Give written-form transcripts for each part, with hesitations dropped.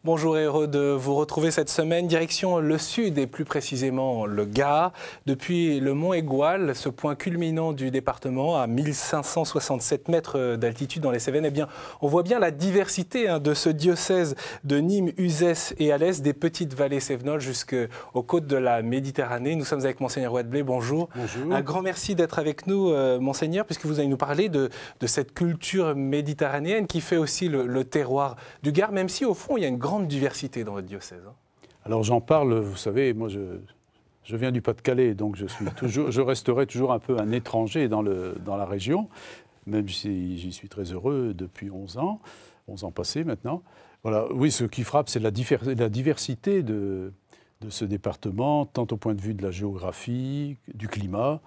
Bonjour et heureux de vous retrouver cette semaine. Direction le sud et plus précisément le Gard. Depuis le mont Aigoual, ce point culminant du département à 1567 mètres d'altitude dans les Cévennes, eh bien, on voit bien la diversité de ce diocèse de Nîmes, Uzès et Alès, des petites vallées cévenoles jusqu'aux côtes de la Méditerranée. Nous sommes avec Monseigneur Wadblé. Bonjour. Bonjour. Un grand merci d'être avec nous, Monseigneur, puisque vous allez nous parler de cette culture méditerranéenne qui fait aussi le terroir du Gard, même si au fond, il y a une grande diversité dans votre diocèse. Alors j'en parle, vous savez, moi je viens du Pas-de-Calais, donc je resterai toujours un peu un étranger dans la région, même si j'y suis très heureux depuis 11 ans passés maintenant. Voilà, oui, ce qui frappe, c'est la diversité de ce département, tant au point de vue de la géographie, du climat,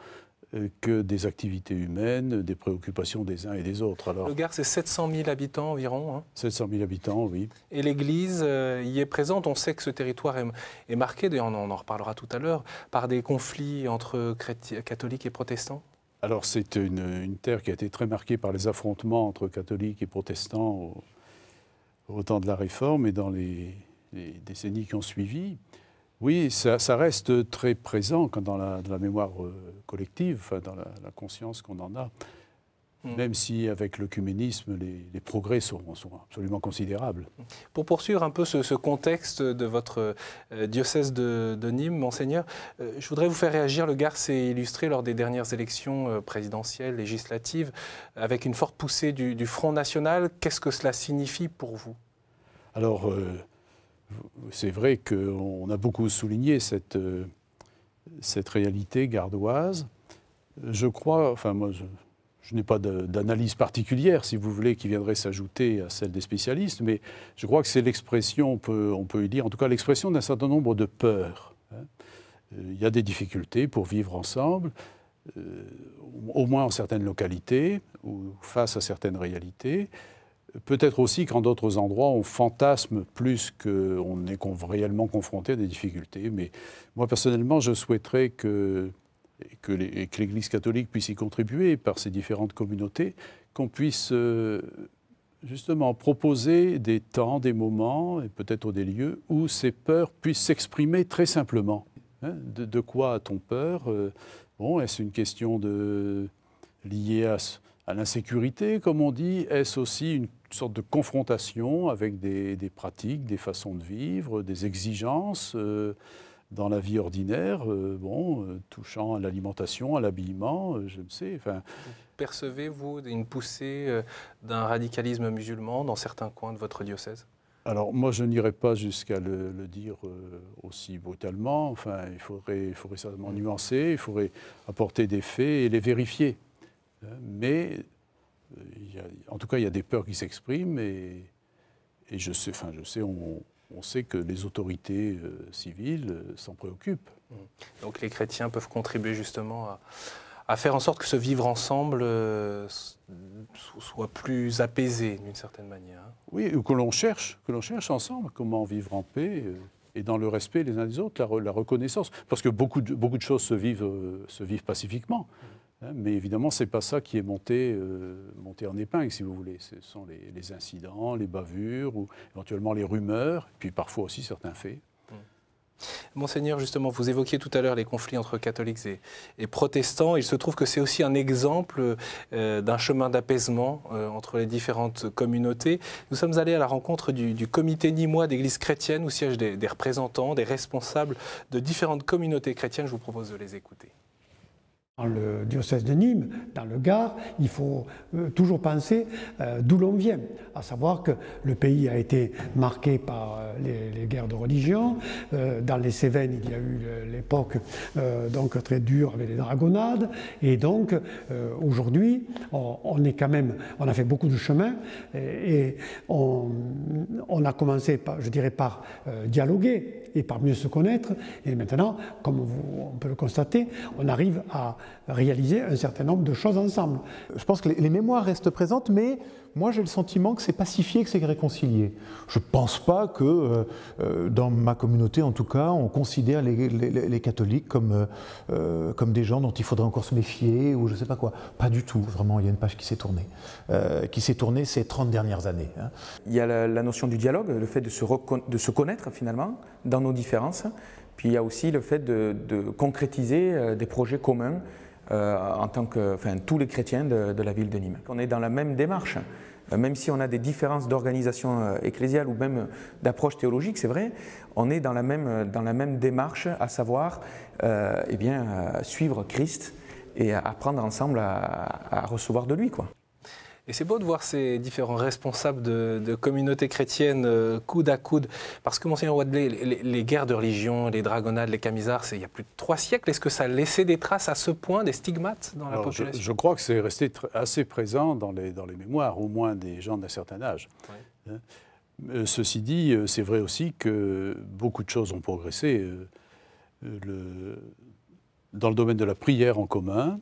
que des activités humaines, des préoccupations des uns et des autres. Alors, le Gard, c'est 700 000 habitants environ. 700 000 habitants, oui. Et l'Église y est présente. On sait que ce territoire est marqué, d'ailleurs on en reparlera tout à l'heure, par des conflits entre catholiques et protestants. Alors c'est une terre qui a été très marquée par les affrontements entre catholiques et protestants au temps de la Réforme et dans les décennies qui ont suivi. Oui, ça reste très présent dans la mémoire collective, enfin, dans la conscience qu'on en a, même si avec l'œcuménisme, les progrès sont absolument considérables. Pour poursuivre un peu ce contexte de votre diocèse de Nîmes, Monseigneur, je voudrais vous faire réagir. Le Gard s'est illustré lors des dernières élections présidentielles, législatives, avec une forte poussée du Front National. Qu'est-ce que cela signifie pour vous? Alors, c'est vrai qu'on a beaucoup souligné cette réalité gardoise. Je crois, enfin moi je n'ai pas d'analyse particulière, si vous voulez, qui viendrait s'ajouter à celle des spécialistes, mais je crois que c'est l'expression, on peut y dire, en tout cas l'expression d'un certain nombre de peurs. Il y a des difficultés pour vivre ensemble, au moins en certaines localités, ou face à certaines réalités. Peut-être aussi qu'en d'autres endroits, on fantasme plus qu'on est réellement confronté à des difficultés. Mais moi, personnellement, je souhaiterais que l'Église catholique puisse y contribuer par ses différentes communautés, qu'on puisse justement proposer des temps, des moments, et peut-être des lieux, où ces peurs puissent s'exprimer très simplement. De quoi a-t-on peur? Bon, est-ce une question liée à l'insécurité, comme on dit? Est-ce aussi une sorte de confrontation avec des pratiques, des façons de vivre, des exigences dans la vie ordinaire, touchant à l'alimentation, à l'habillement, je ne sais. Enfin, percevez-vous une poussée d'un radicalisme musulman dans certains coins de votre diocèse? Alors moi, je n'irai pas jusqu'à le dire aussi brutalement. Enfin, il faudrait certainement nuancer, il faudrait apporter des faits et les vérifier. Mais en tout cas, il y a des peurs qui s'expriment et je sais, on sait que les autorités civiles s'en préoccupent. Donc les chrétiens peuvent contribuer justement à faire en sorte que ce vivre ensemble soit plus apaisé d'une certaine manière. Oui, ou que l'on cherche ensemble comment vivre en paix et dans le respect les uns des autres, la reconnaissance. Parce que beaucoup de choses se vivent pacifiquement. Mais évidemment, ce n'est pas ça qui est monté en épingle, si vous voulez. Ce sont les incidents, les bavures, ou éventuellement les rumeurs, et puis parfois aussi certains faits. Monseigneur, justement, vous évoquiez tout à l'heure les conflits entre catholiques et protestants. Il se trouve que c'est aussi un exemple d'un chemin d'apaisement entre les différentes communautés. Nous sommes allés à la rencontre du comité nîmois d'Église chrétienne, où siègent des représentants, des responsables de différentes communautés chrétiennes. Je vous propose de les écouter. Dans le diocèse de Nîmes, dans le Gard, il faut toujours penser d'où l'on vient, à savoir que le pays a été marqué par les guerres de religion. Dans les Cévennes, il y a eu l'époque donc très dure avec les dragonnades, et donc aujourd'hui, on a fait beaucoup de chemin et on a commencé, par dialoguer et par mieux se connaître. Et maintenant, comme on peut le constater, on arrive à réaliser un certain nombre de choses ensemble. Je pense que les mémoires restent présentes, mais moi j'ai le sentiment que c'est pacifié, que c'est réconcilié. Je ne pense pas que, dans ma communauté en tout cas, on considère les catholiques comme des gens dont il faudrait encore se méfier ou je ne sais pas quoi. Pas du tout, vraiment, il y a une page qui s'est tournée ces 30 dernières années. Hein. Il y a la notion du dialogue, le fait de se connaître finalement dans nos différences. Puis il y a aussi le fait de concrétiser des projets communs en tant que tous les chrétiens de la ville de Nîmes. On est dans la même démarche, même si on a des différences d'organisation ecclésiale ou même d'approche théologique, c'est vrai, on est dans la même démarche, à savoir suivre Christ et apprendre ensemble à recevoir de lui, quoi. Et c'est beau de voir ces différents responsables de communautés chrétiennes coude à coude. Parce que, Monseigneur Wadley, les guerres de religion, les dragonnades, les camisards, il y a plus de 3 siècles. Est-ce que ça a laissé des traces à ce point, des stigmates dans la population? Je crois que c'est resté assez présent dans les mémoires, au moins des gens d'un certain âge. Ouais. Ceci dit, c'est vrai aussi que beaucoup de choses ont progressé. Dans le domaine de la prière en commun,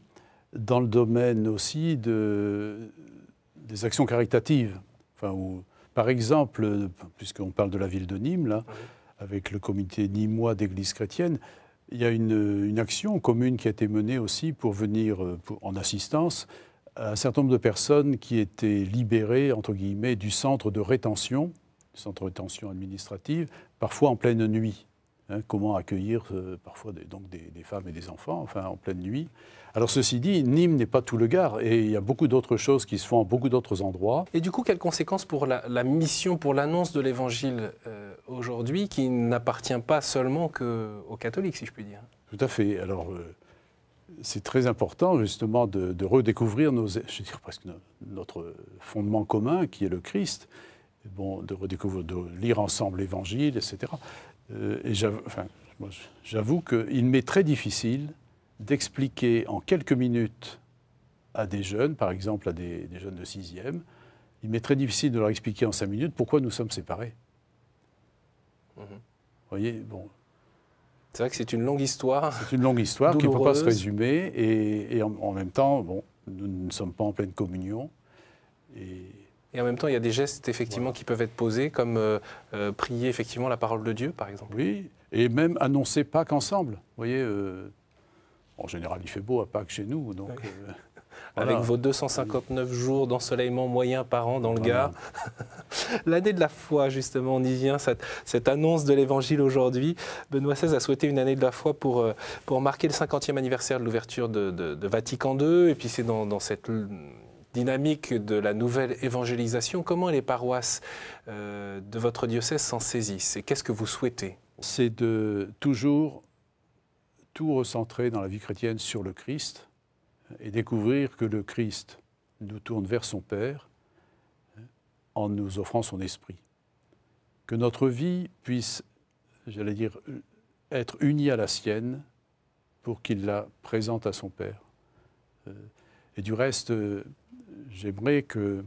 dans le domaine aussi des actions caritatives. Par exemple, puisqu'on parle de la ville de Nîmes, là, avec le comité nîmois d'église chrétienne, il y a une action commune qui a été menée aussi pour venir en assistance à un certain nombre de personnes qui étaient libérées, entre guillemets, du centre de rétention administrative, parfois en pleine nuit. Hein, comment accueillir parfois des femmes et des enfants, en pleine nuit. Alors ceci dit, Nîmes n'est pas tout le Gard et il y a beaucoup d'autres choses qui se font à beaucoup d'autres endroits. Et du coup, quelles conséquences pour la mission, pour l'annonce de l'Évangile aujourd'hui, qui n'appartient pas seulement qu'aux catholiques, si je puis dire? Tout à fait. Alors c'est très important justement de redécouvrir notre fondement commun qui est le Christ, de redécouvrir, de lire ensemble l'Évangile, etc. Et j'avoue qu'il m'est très difficile d'expliquer en quelques minutes à des jeunes, par exemple à des jeunes de 6e, il m'est très difficile de leur expliquer en 5 minutes pourquoi nous sommes séparés. Vous voyez, bon. C'est vrai que c'est une longue histoire. C'est une longue histoire qui ne peut pas se résumer et en même temps, nous ne sommes pas en pleine communion. Et en même temps, il y a des gestes effectivement qui peuvent être posés, comme prier effectivement la parole de Dieu, par exemple. Oui, et même annoncer Pâques ensemble. Vous voyez, en général, il fait beau à Pâques chez nous, donc. Oui. Avec vos 259 jours d'ensoleillement moyen par an dans le Gard. L'année de la foi, justement, on y vient, cette annonce de l'Évangile aujourd'hui. Benoît XVI a souhaité une année de la foi pour marquer le 50e anniversaire de l'ouverture de Vatican II, et puis c'est dans cette dynamique de la nouvelle évangélisation. Comment les paroisses de votre diocèse s'en saisissent et qu'est-ce que vous souhaitez? C'est de toujours tout recentrer dans la vie chrétienne sur le Christ et découvrir que le Christ nous tourne vers son Père en nous offrant son esprit. Que notre vie puisse, j'allais dire, être unie à la sienne pour qu'il la présente à son Père. Et du reste, j'aimerais que,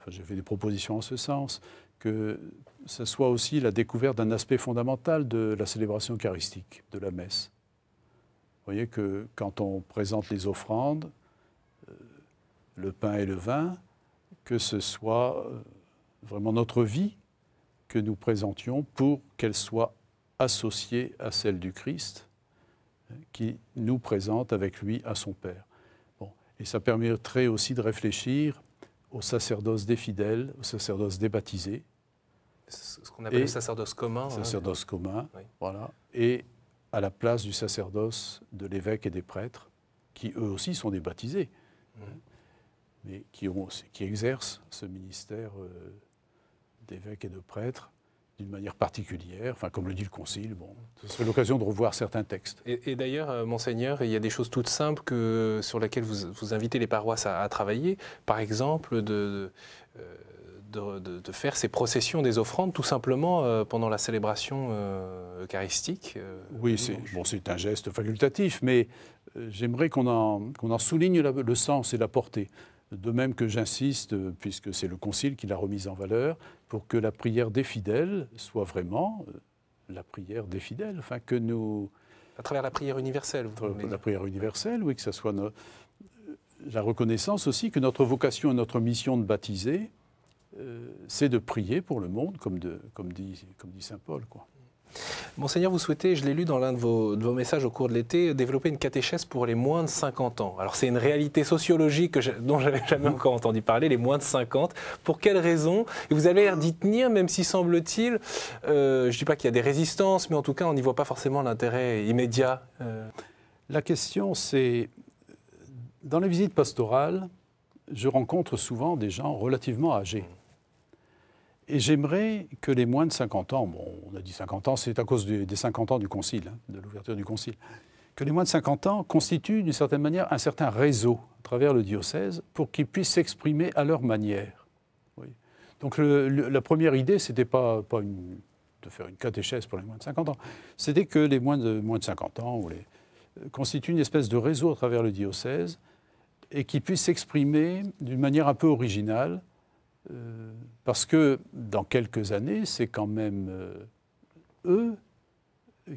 j'ai fait des propositions en ce sens, que ce soit aussi la découverte d'un aspect fondamental de la célébration eucharistique, de la messe. Vous voyez que quand on présente les offrandes, le pain et le vin, que ce soit vraiment notre vie que nous présentions pour qu'elle soit associée à celle du Christ, qui nous présente avec lui à son Père. Bon. Et ça permettrait aussi de réfléchir au sacerdoce des fidèles, au sacerdoce des baptisés. Ce qu'on appelle le sacerdoce commun. Sacerdoce commun, oui. Voilà. Et à la place du sacerdoce de l'évêque et des prêtres, qui eux aussi sont des baptisés, mais qui exercent ce ministère d'évêque et de prêtre d'une manière particulière, comme le dit le Concile. Bon, ce serait l'occasion de revoir certains textes. Et d'ailleurs, Monseigneur, il y a des choses toutes simples sur lesquelles vous invitez les paroisses à travailler. Par exemple, de faire ces processions des offrandes tout simplement pendant la célébration eucharistique. Oui, c'est un geste facultatif, mais j'aimerais qu'on en souligne le sens et la portée. De même que j'insiste, puisque c'est le Concile qui l'a remise en valeur, pour que la prière des fidèles soit vraiment la prière des fidèles, que nous À travers la prière universelle, la prière universelle, oui, que ce soit la reconnaissance aussi que notre vocation et notre mission de baptiser, c'est de prier pour le monde, comme dit saint Paul, quoi. Monseigneur, vous souhaitez, je l'ai lu dans l'un de vos messages au cours de l'été, développer une catéchèse pour les moins de 50 ans. Alors c'est une réalité sociologique dont je n'avais jamais encore entendu parler, les moins de 50. Pour quelles raisons? Et vous avez l'air d'y tenir, même si semble-t-il, je ne dis pas qu'il y a des résistances, mais en tout cas on n'y voit pas forcément l'intérêt immédiat. La question c'est, dans les visites pastorales, je rencontre souvent des gens relativement âgés. Et j'aimerais que les moins de 50 ans, bon, on a dit 50 ans, c'est à cause des 50 ans du Concile, hein, de l'ouverture du Concile, que les moins de 50 ans constituent d'une certaine manière un certain réseau à travers le diocèse pour qu'ils puissent s'exprimer à leur manière. Oui. Donc la première idée, ce n'était pas de faire une catéchèse pour les moins de 50 ans, c'était que les moins de 50 ans constituent une espèce de réseau à travers le diocèse et qu'ils puissent s'exprimer d'une manière un peu originale. Parce que dans quelques années, c'est quand même eux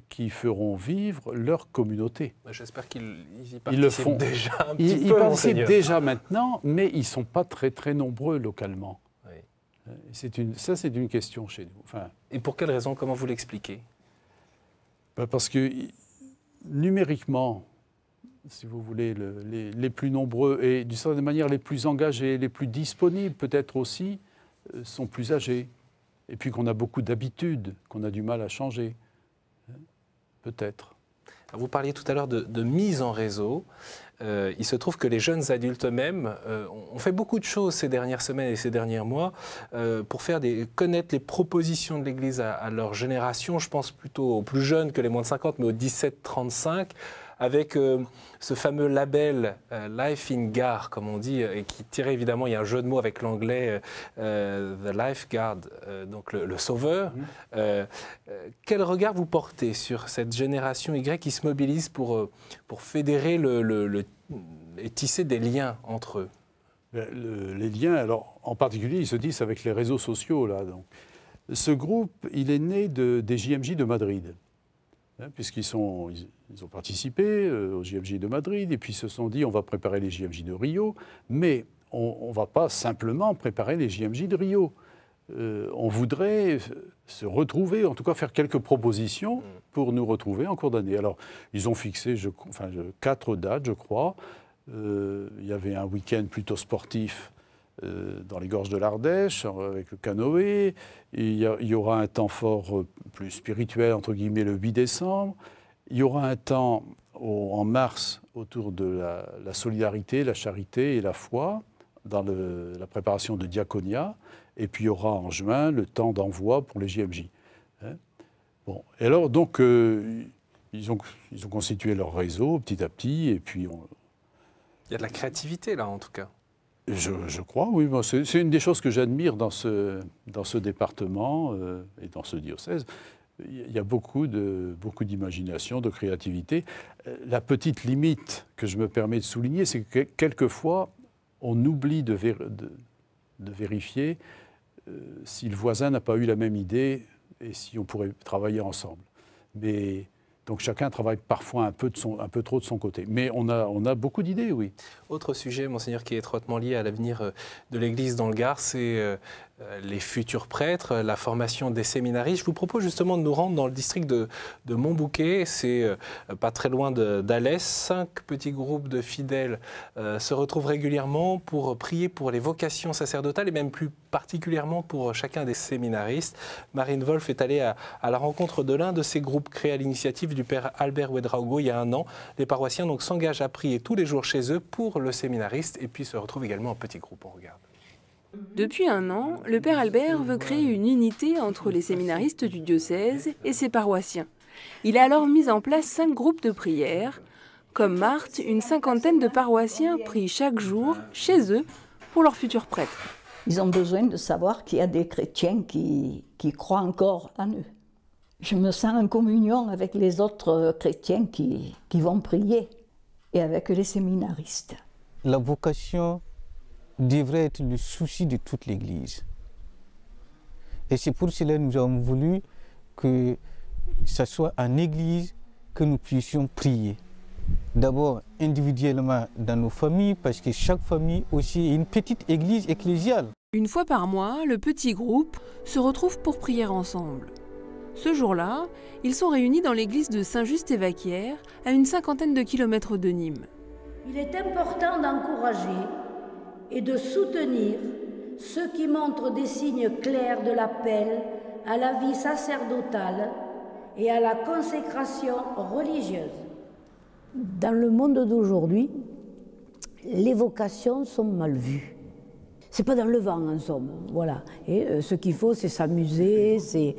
qui feront vivre leur communauté. J'espère qu'ils y participent déjà un petit peu. Ils participent déjà maintenant, mais ils ne sont pas très très nombreux localement. Oui. Ça, c'est une question chez nous. Enfin, et pour quelle raison? Comment vous l'expliquez? Parce que numériquement, si vous voulez, les plus nombreux et d'une certaine manière les plus engagés, les plus disponibles peut-être aussi, sont plus âgés. Et puis qu'on a beaucoup d'habitudes, qu'on a du mal à changer. Peut-être. Vous parliez tout à l'heure de mise en réseau. Il se trouve que les jeunes adultes eux-mêmes ont fait beaucoup de choses ces dernières semaines et ces derniers mois pour faire connaître les propositions de l'Église à leur génération. Je pense plutôt aux plus jeunes que les moins de 50, mais aux 17-35. Avec ce fameux label Life in Gare, comme on dit, et qui tirait évidemment, il y a un jeu de mots avec l'anglais The Lifeguard, donc le sauveur. Quel regard vous portez sur cette génération Y qui se mobilise pour fédérer et tisser des liens entre eux? Les liens, alors en particulier, ils se tissent avec les réseaux sociaux, là. Donc. Ce groupe, il est né des JMJ de Madrid. Puisqu'ils ont participé aux JMJ de Madrid et puis se sont dit on va préparer les JMJ de Rio, mais on ne va pas simplement préparer les JMJ de Rio. On voudrait se retrouver, en tout cas faire quelques propositions pour nous retrouver en cours d'année. Alors, ils ont fixé 4 dates, je crois. Il y avait un week-end plutôt sportif dans les gorges de l'Ardèche, avec le canoë. Il y aura un temps fort plus spirituel, entre guillemets, le 8 décembre. Il y aura un temps en mars autour de la solidarité, la charité et la foi, dans la préparation de diaconia. Et puis il y aura en juin le temps d'envoi pour les JMJ. Bon. Et alors, donc, ils ont constitué leur réseau petit à petit. Et puis il y a de la créativité, là, en tout cas. Je crois, oui. C'est une des choses que j'admire dans ce département et dans ce diocèse. Il y a beaucoup d'imagination, de créativité. La petite limite que je me permets de souligner, c'est que quelquefois, on oublie de vérifier si le voisin n'a pas eu la même idée et si on pourrait travailler ensemble. Mais donc chacun travaille parfois un peu trop de son côté. Mais on a beaucoup d'idées, oui. Autre sujet, Monseigneur, qui est étroitement lié à l'avenir de l'Église dans le Gard, c'est les futurs prêtres, la formation des séminaristes. Je vous propose justement de nous rendre dans le district de Montbouquet. C'est pas très loin d'Alès. 5 petits groupes de fidèles se retrouvent régulièrement pour prier pour les vocations sacerdotales et même plus particulièrement pour chacun des séminaristes. Marine Wolf est allée à la rencontre de l'un de ces groupes créés à l'initiative du père Albert Ouedraogo il y a un an. Les paroissiens donc s'engagent à prier tous les jours chez eux pour le séminariste et puis se retrouvent également en petits groupes. On regarde. Depuis un an, le père Albert veut créer une unité entre les séminaristes du diocèse et ses paroissiens. Il a alors mis en place 5 groupes de prière. Comme Marthe, une 50aine de paroissiens prient chaque jour chez eux pour leurs futurs prêtres. Ils ont besoin de savoir qu'il y a des chrétiens qui croient encore en eux. Je me sens en communion avec les autres chrétiens qui vont prier et avec les séminaristes. La vocation devrait être le souci de toute l'Église. Et c'est pour cela que nous avons voulu que ce soit en Église que nous puissions prier. D'abord individuellement dans nos familles, parce que chaque famille aussi est une petite église ecclésiale. Une fois par mois, le petit groupe se retrouve pour prier ensemble. Ce jour-là, ils sont réunis dans l'église de Saint-Just-et-Vaquière, à une 50aine de kilomètres de Nîmes. Il est important d'encourager et de soutenir ceux qui montrent des signes clairs de l'appel à la vie sacerdotale et à la consécration religieuse. Dans le monde d'aujourd'hui, les vocations sont mal vues. C'est pas dans le vent en somme, voilà. Et ce qu'il faut, c'est s'amuser, c'est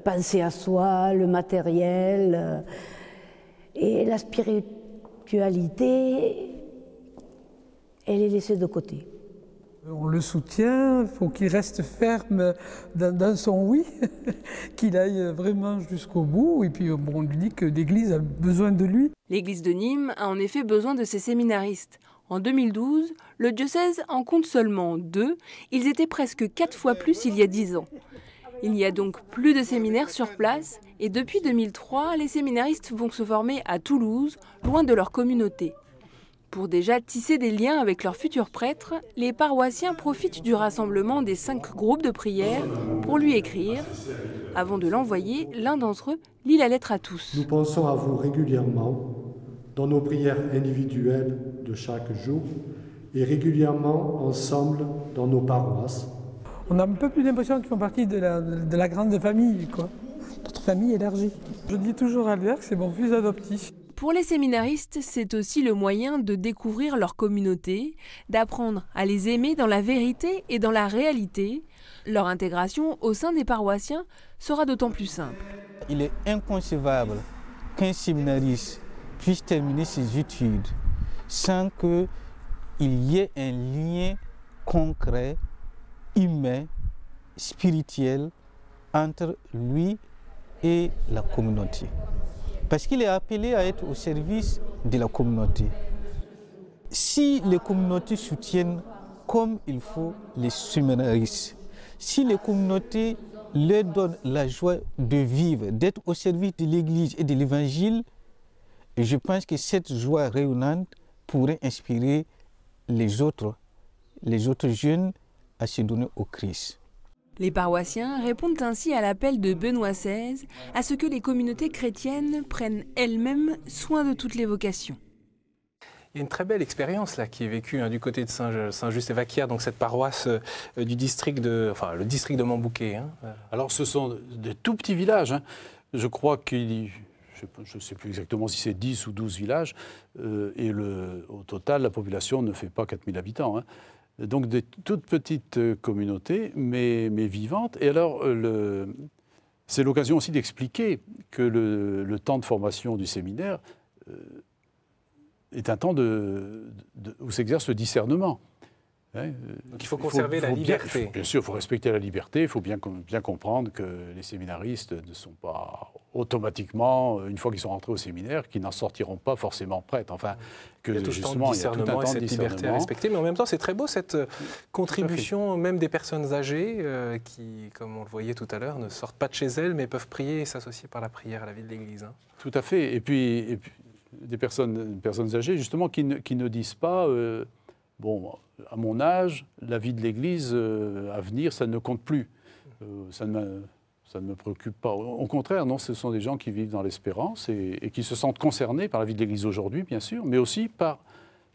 penser à soi, le matériel. Et la spiritualité, elle est laissée de côté. On le soutient, il faut qu'il reste ferme dans son oui, qu'il aille vraiment jusqu'au bout. Et puis on lui dit que l'Église a besoin de lui. L'église de Nîmes a en effet besoin de ses séminaristes. En 2012, le diocèse en compte seulement 2. Ils étaient presque 4 fois plus il y a 10 ans. Il n'y a donc plus de séminaires sur place et depuis 2003, les séminaristes vont se former à Toulouse, loin de leur communauté. Pour déjà tisser des liens avec leurs futurs prêtres, les paroissiens profitent du rassemblement des 5 groupes de prière pour lui écrire. Avant de l'envoyer, l'un d'entre eux lit la lettre à tous. Nous pensons à vous régulièrement dans nos prières individuelles de chaque jour et régulièrement ensemble dans nos paroisses. On a un peu plus l'impression qu'ils font partie de la grande famille, quoi. Notre famille élargie. Je dis toujours à Albert que c'est mon fils adoptif. Pour les séminaristes, c'est aussi le moyen de découvrir leur communauté, d'apprendre à les aimer dans la vérité et dans la réalité. Leur intégration au sein des paroissiens sera d'autant plus simple. Il est inconcevable qu'un séminariste puisse terminer ses études sans qu'il y ait un lien concret, humain, spirituel entre lui et la communauté. Parce qu'il est appelé à être au service de la communauté. Si les communautés soutiennent comme il faut les séminaristes, si les communautés leur donnent la joie de vivre, d'être au service de l'Église et de l'Évangile, je pense que cette joie rayonnante pourrait inspirer les autres jeunes à se donner au Christ. Les paroissiens répondent ainsi à l'appel de Benoît XVI à ce que les communautés chrétiennes prennent elles-mêmes soin de toutes les vocations. Il y a une très belle expérience là qui est vécue du côté de Saint-Just-et-Vaquière, donc cette paroisse du district le district de Montbouquet. Hein. Alors ce sont des tout petits villages. Hein. Je crois qu'il je ne sais plus exactement si c'est 10 ou 12 villages, et au total, la population ne fait pas 4000 habitants. Hein. Donc des toutes petites communautés, mais vivantes. Et alors, c'est l'occasion aussi d'expliquer que le temps de formation du séminaire est un temps où s'exerce le discernement. Hein. Donc il faut conserver la liberté. Bien sûr, il faut respecter la liberté. Il faut bien comprendre que les séminaristes ne sont pas automatiquement, une fois qu'ils sont rentrés au séminaire, qu'ils n'en sortiront pas forcément prêtres. Enfin, que il y a tout ce temps de discernement et cette liberté à respecter. Mais en même temps, c'est très beau cette contribution même des personnes âgées qui, comme on le voyait tout à l'heure, ne sortent pas de chez elles, mais peuvent prier et s'associer par la prière à la vie de l'Église. Hein. Tout à fait. Et puis des personnes âgées, justement, qui ne disent pas... Bon, à mon âge, la vie de l'Église à venir, ça ne compte plus. Ça ne me préoccupe pas. Au contraire, non, ce sont des gens qui vivent dans l'espérance et qui se sentent concernés par la vie de l'Église aujourd'hui, bien sûr, mais aussi par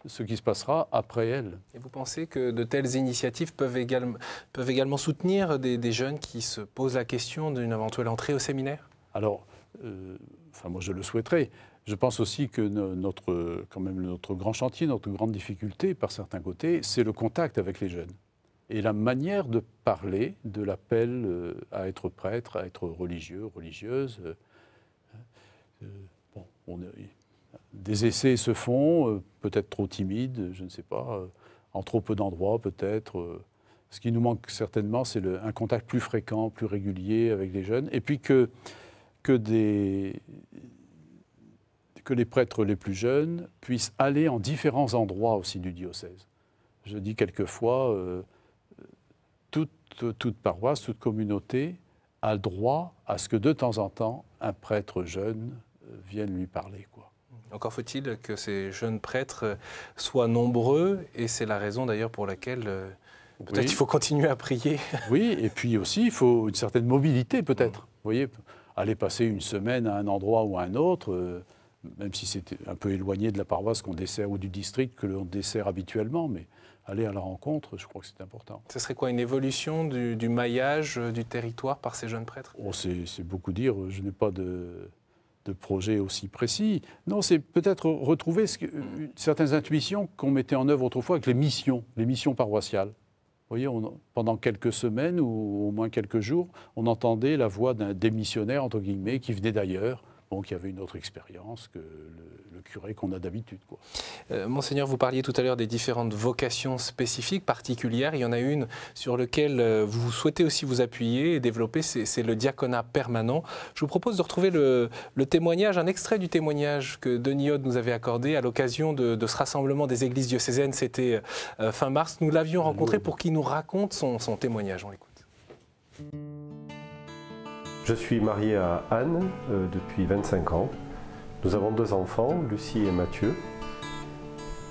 ce qui se passera après elle. Et vous pensez que de telles initiatives peuvent également soutenir des jeunes qui se posent la question d'une éventuelle entrée au séminaire ? Alors, moi je le souhaiterais. Je pense aussi que notre grand chantier, notre grande difficulté, par certains côtés, c'est le contact avec les jeunes. Et la manière de parler de l'appel à être prêtre, à être religieux, religieuse. Des essais se font, peut-être trop timides, je ne sais pas, en trop peu d'endroits peut-être. Ce qui nous manque certainement, c'est un contact plus fréquent, plus régulier avec les jeunes. Et puis que les prêtres les plus jeunes puissent aller en différents endroits aussi du diocèse. Je dis quelquefois, toute paroisse, toute communauté a le droit à ce que de temps en temps, un prêtre jeune viennent lui parler, quoi. Encore faut-il que ces jeunes prêtres soient nombreux, et c'est la raison d'ailleurs pour laquelle peut-être il faut continuer à prier. Oui, et puis aussi, il faut une certaine mobilité peut-être. Vous voyez, aller passer une semaine à un endroit ou à un autre, même si c'est un peu éloigné de la paroisse qu'on dessert ou du district que l'on dessert habituellement, mais aller à la rencontre, je crois que c'est important. Ce serait quoi, une évolution du maillage du territoire par ces jeunes prêtres? C'est beaucoup dire, je n'ai pas de projet aussi précis. Non, c'est peut-être retrouver certaines intuitions qu'on mettait en œuvre autrefois avec les missions paroissiales. Vous voyez, pendant quelques semaines ou au moins quelques jours, on entendait la voix des missionnaires, entre guillemets, qui venaient d'ailleurs, qui avaient une autre expérience que le curé qu'on a d'habitude, quoi. Monseigneur, vous parliez tout à l'heure des différentes vocations spécifiques, particulières. Il y en a une sur laquelle vous souhaitez aussi vous appuyer et développer, c'est le diaconat permanent. Je vous propose de retrouver le témoignage, un extrait du témoignage que Denis Hode nous avait accordé à l'occasion de ce rassemblement des églises diocésaines. C'était fin mars. Nous l'avions rencontré pour qu'il nous raconte son témoignage. On l'écoute. Je suis marié à Anne depuis 25 ans. Nous avons 2 enfants, Lucie et Mathieu.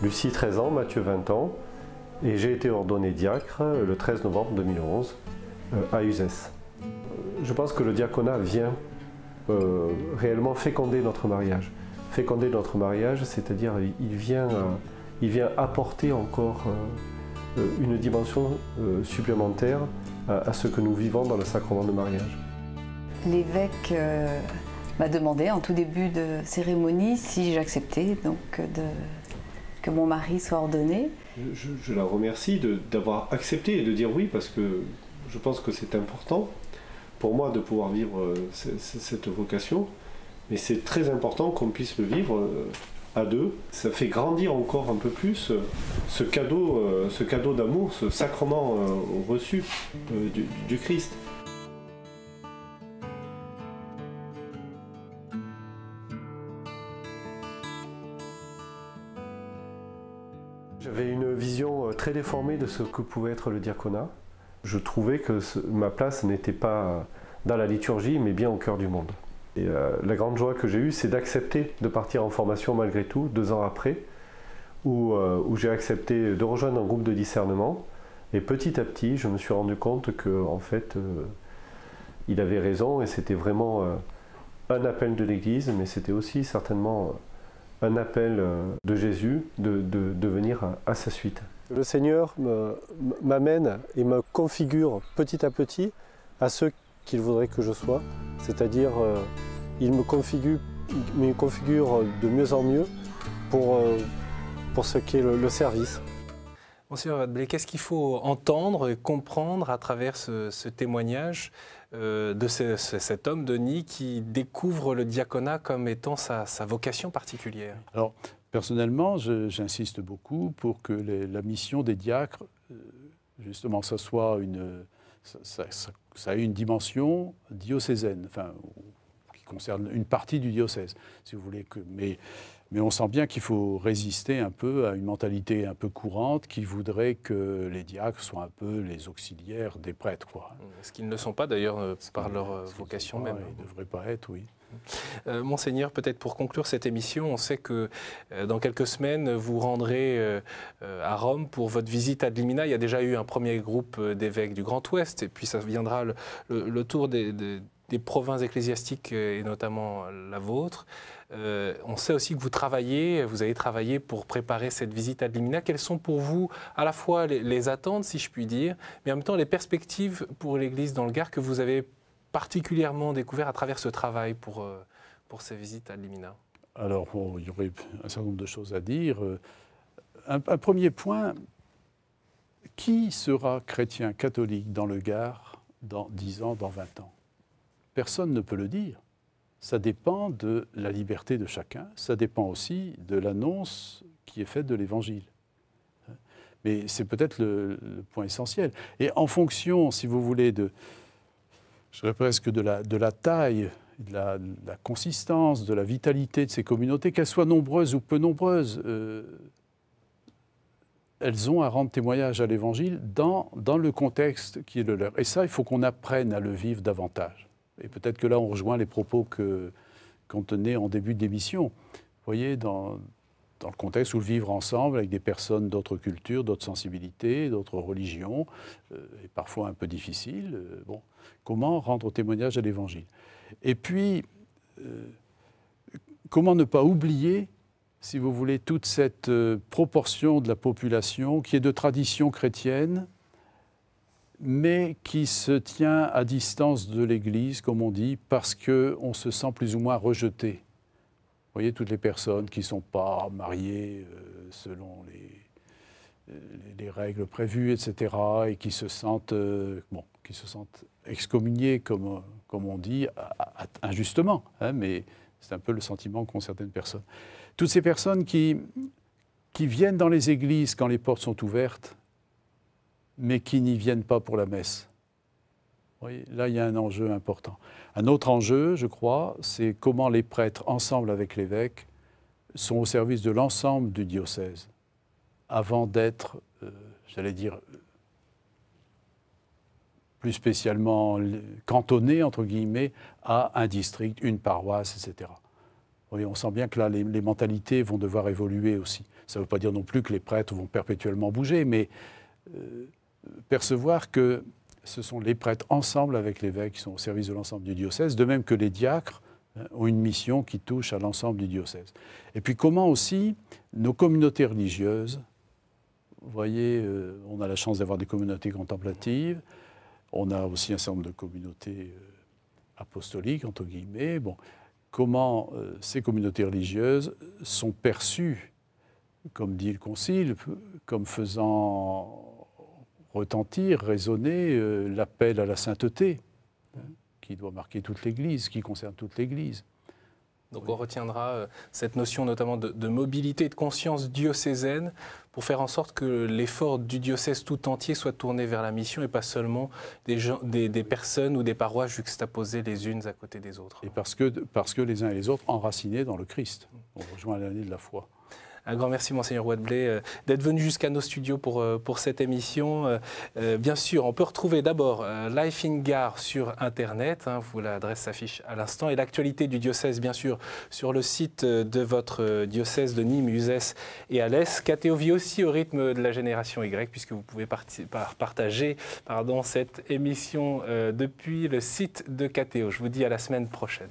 Lucie 13 ans, Mathieu 20 ans. Et j'ai été ordonné diacre le 13 novembre 2011 à Uzès. Je pense que le diaconat vient réellement féconder notre mariage. Féconder notre mariage, c'est-à-dire il vient apporter encore une dimension supplémentaire à ce que nous vivons dans le sacrement de mariage. L'évêque m'a demandé en tout début de cérémonie si j'acceptais que mon mari soit ordonné. Je la remercie d'avoir accepté et de dire oui, parce que je pense que c'est important pour moi de pouvoir vivre cette vocation, mais c'est très important qu'on puisse le vivre à 2. Ça fait grandir encore un peu plus ce cadeau d'amour, ce sacrement reçu du Christ. J'avais une vision très déformée de ce que pouvait être le diaconat. Je trouvais que ma place n'était pas dans la liturgie, mais bien au cœur du monde. Et la grande joie que j'ai eue, c'est d'accepter de partir en formation malgré tout, 2 ans après, où j'ai accepté de rejoindre un groupe de discernement. Et petit à petit, je me suis rendu compte qu'en fait, il avait raison, et c'était vraiment un appel de l'Église, mais c'était aussi certainement un appel de Jésus de venir à sa suite. Le Seigneur m'amène et me configure petit à petit à ce qu'il voudrait que je sois, c'est-à-dire il me configure de mieux en mieux pour ce qu'est le service. Monsieur Vadblé, qu'est-ce qu'il faut entendre et comprendre à travers ce témoignage de cet homme, Denis, qui découvre le diaconat comme étant sa vocation particulière? Alors, personnellement, j'insiste beaucoup pour que la mission des diacres, justement, ça ait une dimension diocésaine, enfin, qui concerne une partie du diocèse, si vous voulez. Mais on sent bien qu'il faut résister un peu à une mentalité un peu courante qui voudrait que les diacres soient un peu les auxiliaires des prêtres, quoi. Ce qu'ils ne sont pas d'ailleurs par leur vocation même. Ils ne devraient pas être, oui. Monseigneur, peut-être pour conclure cette émission, on sait que dans quelques semaines, vous rendrez à Rome pour votre visite à Limina. Il y a déjà eu un premier groupe d'évêques du Grand Ouest, et puis ça viendra le tour des provinces ecclésiastiques, et notamment la vôtre. On sait aussi que vous avez travaillé pour préparer cette visite à Limina. Quelles sont pour vous à la fois les attentes, si je puis dire, mais en même temps les perspectives pour l'Église dans le Gard que vous avez particulièrement découvert à travers ce travail pour ces visites à Limina? Alors, il y aurait un certain nombre de choses à dire. Un premier point, qui sera chrétien catholique dans le Gard dans 10 ans, dans 20 ans? Personne ne peut le dire. Ça dépend de la liberté de chacun, ça dépend aussi de l'annonce qui est faite de l'Évangile. Mais c'est peut-être le point essentiel. Et en fonction, si vous voulez, je dirais presque de la taille, de la consistance, de la vitalité de ces communautés, qu'elles soient nombreuses ou peu nombreuses, elles ont à rendre témoignage à l'Évangile dans le contexte qui est le leur. Et ça, il faut qu'on apprenne à le vivre davantage. Et peut-être que là, on rejoint les propos que qu'on tenait en début d'émission. Vous voyez, dans le contexte où le vivre ensemble avec des personnes d'autres cultures, d'autres sensibilités, d'autres religions, est parfois un peu difficile. Bon, comment rendre témoignage à l'Évangile? Et puis, comment ne pas oublier, si vous voulez, toute cette proportion de la population qui est de tradition chrétienne, mais qui se tient à distance de l'Église, comme on dit, parce qu'on se sent plus ou moins rejeté. Vous voyez, toutes les personnes qui ne sont pas mariées selon les règles prévues, etc., et qui se sentent, excommuniées, comme on dit, injustement, hein, mais c'est un peu le sentiment qu'ont certaines personnes. Toutes ces personnes qui viennent dans les églises quand les portes sont ouvertes, mais qui n'y viennent pas pour la messe. Vous voyez, là, il y a un enjeu important. Un autre enjeu, je crois, c'est comment les prêtres, ensemble avec l'évêque, sont au service de l'ensemble du diocèse, avant d'être, j'allais dire, plus spécialement cantonnés, entre guillemets, à un district, une paroisse, etc. Vous voyez, on sent bien que là, les mentalités vont devoir évoluer aussi. Ça ne veut pas dire non plus que les prêtres vont perpétuellement bouger, mais percevoir que ce sont les prêtres ensemble avec l'évêque qui sont au service de l'ensemble du diocèse, de même que les diacres ont une mission qui touche à l'ensemble du diocèse. Et puis comment aussi nos communautés religieuses, vous voyez, on a la chance d'avoir des communautés contemplatives, on a aussi un certain nombre de communautés apostoliques, entre guillemets, bon, comment ces communautés religieuses sont perçues, comme dit le Concile, comme faisant retentir, résonner l'appel à la sainteté, qui doit marquer toute l'Église, qui concerne toute l'Église. Donc on retiendra cette notion notamment de mobilité et de conscience diocésaine pour faire en sorte que l'effort du diocèse tout entier soit tourné vers la mission et pas seulement des personnes ou des paroisses juxtaposées les unes à côté des autres. Et parce que les uns et les autres enracinés dans le Christ. On rejoint l'année de la foi. Un grand merci, Monseigneur Wadbley, d'être venu jusqu'à nos studios pour cette émission. Bien sûr, on peut retrouver d'abord Life in Gare sur Internet, hein, l'adresse s'affiche à l'instant, et l'actualité du diocèse, bien sûr, sur le site de votre diocèse de Nîmes, Uzès et Alès. KTO vit aussi au rythme de la génération Y, puisque vous pouvez partager cette émission depuis le site de KTO. Je vous dis à la semaine prochaine.